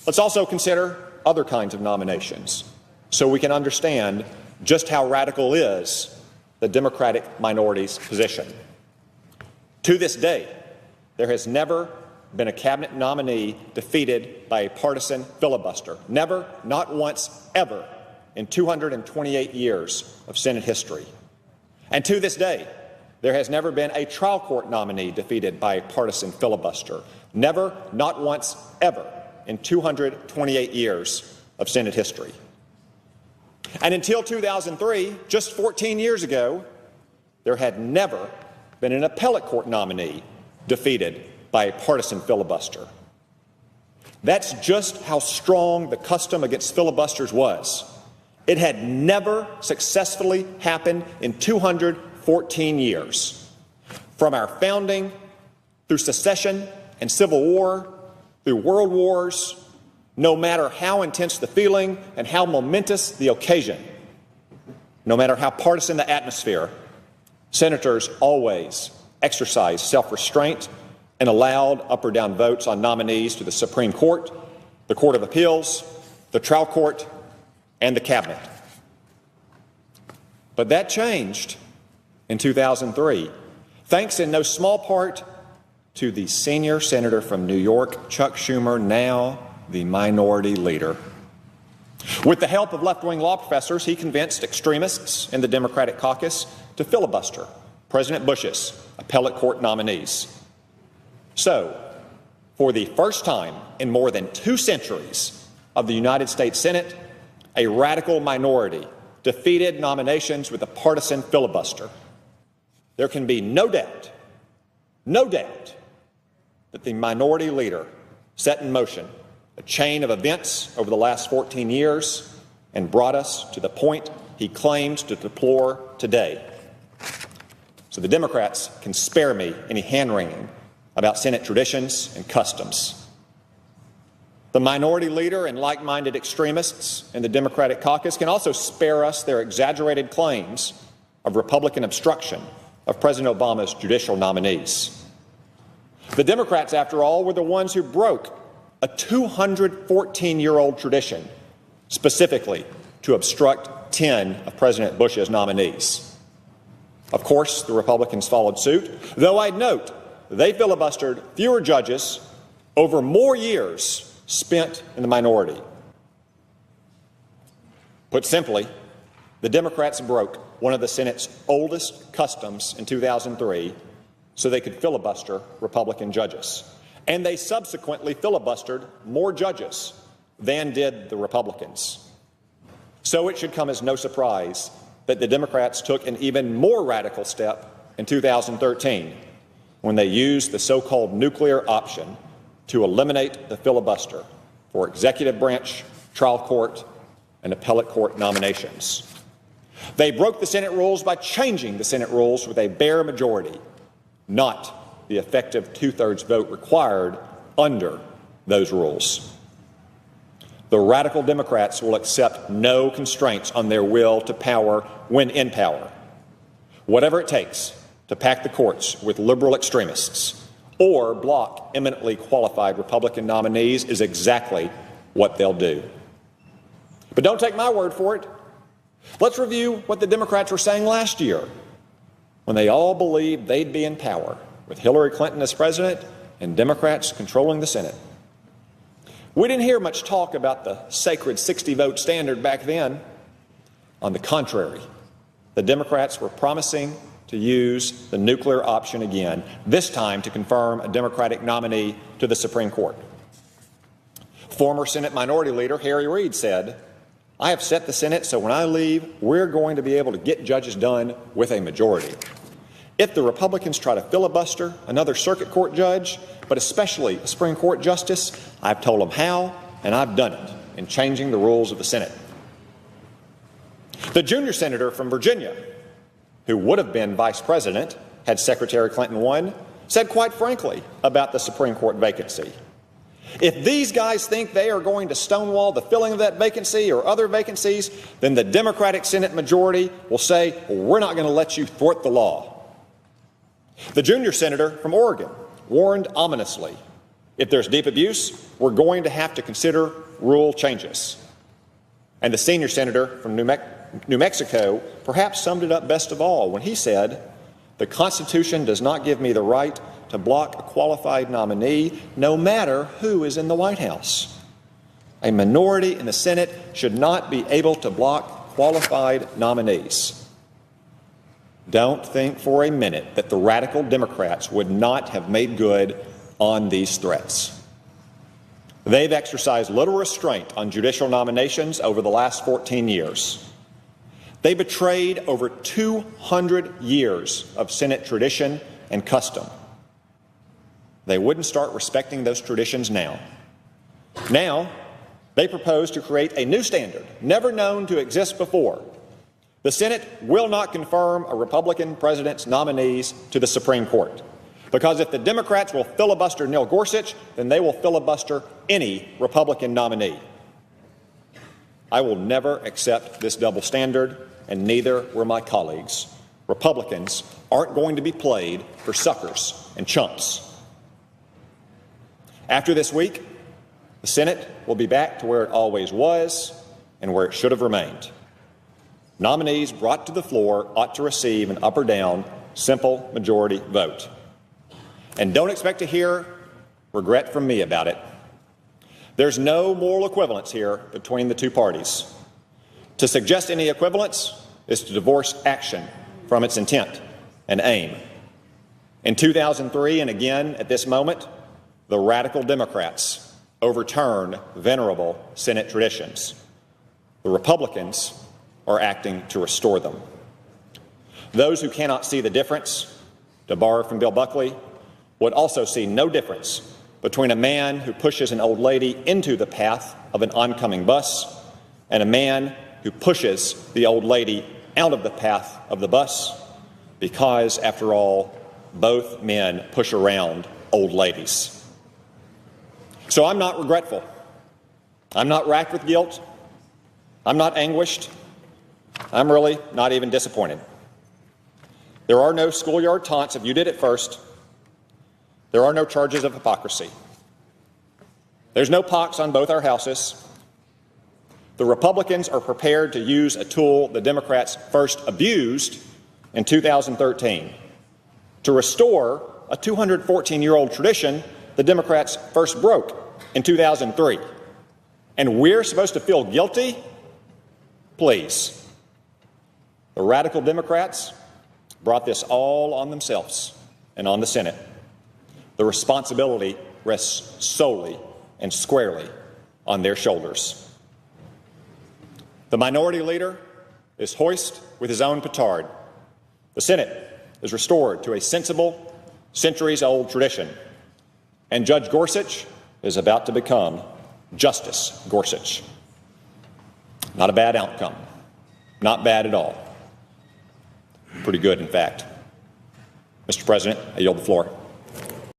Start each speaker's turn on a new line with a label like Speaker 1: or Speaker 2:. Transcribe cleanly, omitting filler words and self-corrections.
Speaker 1: Let's also consider other kinds of nominations so we can understand just how radical is the Democratic minority's position. To this day, there has never been a cabinet nominee defeated by a partisan filibuster. Never, not once, ever in 228 years of Senate history. And to this day, there has never been a trial court nominee defeated by a partisan filibuster. Never, not once, ever in 228 years of Senate history. And until 2003, just 14 years ago, there had never been an appellate court nominee defeated by a partisan filibuster. That's just how strong the custom against filibusters was. It had never successfully happened in 214 years. From our founding, through secession and Civil War, through world wars, no matter how intense the feeling and how momentous the occasion, no matter how partisan the atmosphere, senators always exercised self-restraint and allowed up or down votes on nominees to the Supreme Court, the Court of Appeals, the trial court, and the cabinet. But that changed in 2003, thanks in no small part to the senior senator from New York, Chuck Schumer, now the minority leader. With the help of left-wing law professors, he convinced extremists in the Democratic caucus to filibuster President Bush's appellate court nominees. So, for the first time in more than 2 centuries of the United States Senate, a radical minority defeated nominations with a partisan filibuster. There can be no doubt that the minority leader set in motion a chain of events over the last 14 years and brought us to the point he claims to deplore today. So the Democrats can spare me any hand-wringing about Senate traditions and customs. The minority leader and like-minded extremists in the Democratic caucus can also spare us their exaggerated claims of Republican obstruction of President Obama's judicial nominees. The Democrats, after all, were the ones who broke a 214-year-old tradition, specifically to obstruct 10 of President Bush's nominees. Of course, the Republicans followed suit, though I'd note they filibustered fewer judges over more years spent in the minority. Put simply, the Democrats broke one of the Senate's oldest customs in 2003 so they could filibuster Republican judges. And they subsequently filibustered more judges than did the Republicans. So it should come as no surprise that the Democrats took an even more radical step in 2013 when they used the so-called nuclear option to eliminate the filibuster for executive branch, trial court, and appellate court nominations. They broke the Senate rules by changing the Senate rules with a bare majority, not the effective 2/3 vote required under those rules. The radical Democrats will accept no constraints on their will to power when in power, whatever it takes to pack the courts with liberal extremists or block eminently qualified Republican nominees is exactly what they'll do. But don't take my word for it. Let's review what the Democrats were saying last year when they all believed they'd be in power with Hillary Clinton as president and Democrats controlling the Senate. We didn't hear much talk about the sacred 60-vote standard back then. On the contrary, the Democrats were promising to use the nuclear option again, this time to confirm a Democratic nominee to the Supreme Court. Former Senate Minority Leader Harry Reid said, "I have set the Senate so when I leave, we're going to be able to get judges done with a majority. If the Republicans try to filibuster another circuit court judge, but especially a Supreme Court justice, I've told them how, and I've done it in changing the rules of the Senate." The junior senator from Virginia, who would have been vice president had Secretary Clinton won, said quite frankly about the Supreme Court vacancy, "If these guys think they are going to stonewall the filling of that vacancy or other vacancies, then the Democratic Senate majority will say, we're not going to let you thwart the law." The junior senator from Oregon warned ominously If there's deep abuse, we're going to have to consider rule changes. And the senior senator from New Mexico perhaps summed it up best of all when he said, "The Constitution does not give me the right to block a qualified nominee, no matter who is in the White House. A minority in the Senate should not be able to block qualified nominees." Don't think for a minute that the radical Democrats would not have made good on these threats. They've exercised little restraint on judicial nominations over the last 14 years. They betrayed over 200 years of Senate tradition and custom. They wouldn't start respecting those traditions now. Now, they propose to create a new standard, never known to exist before. The Senate will not confirm a Republican president's nominees to the Supreme Court, because if the Democrats will filibuster Neil Gorsuch, then they will filibuster any Republican nominee. I will never accept this double standard, and neither will my colleagues. Republicans aren't going to be played for suckers and chumps. After this week, the Senate will be back to where it always was and where it should have remained. Nominees brought to the floor ought to receive an up or down, simple majority vote. And don't expect to hear regret from me about it. There's no moral equivalence here between the two parties. To suggest any equivalence is to divorce action from its intent and aim. In 2003 and again at this moment, the radical Democrats overturn venerable Senate traditions. The Republicans are acting to restore them. Those who cannot see the difference, to borrow from Bill Buckley, would also see no difference between a man who pushes an old lady into the path of an oncoming bus and a man who pushes the old lady out of the path of the bus, because, after all, both men push around old ladies. So I'm not regretful. I'm not racked with guilt. I'm not anguished. I'm really not even disappointed. There are no schoolyard taunts of "you did it first." There are no charges of hypocrisy. There's no pox on both our houses. The Republicans are prepared to use a tool the Democrats first abused in 2013 to restore a 214-year-old tradition the Democrats first broke in 2003. And we're supposed to feel guilty? Please. The radical Democrats brought this all on themselves and on the Senate. The responsibility rests solely and squarely on their shoulders. The minority leader is hoist with his own petard. The Senate is restored to a sensible, centuries-old tradition. And Judge Gorsuch is about to become Justice Gorsuch. Not a bad outcome. Not bad at all. Pretty good, in fact. Mr. President, I yield the floor.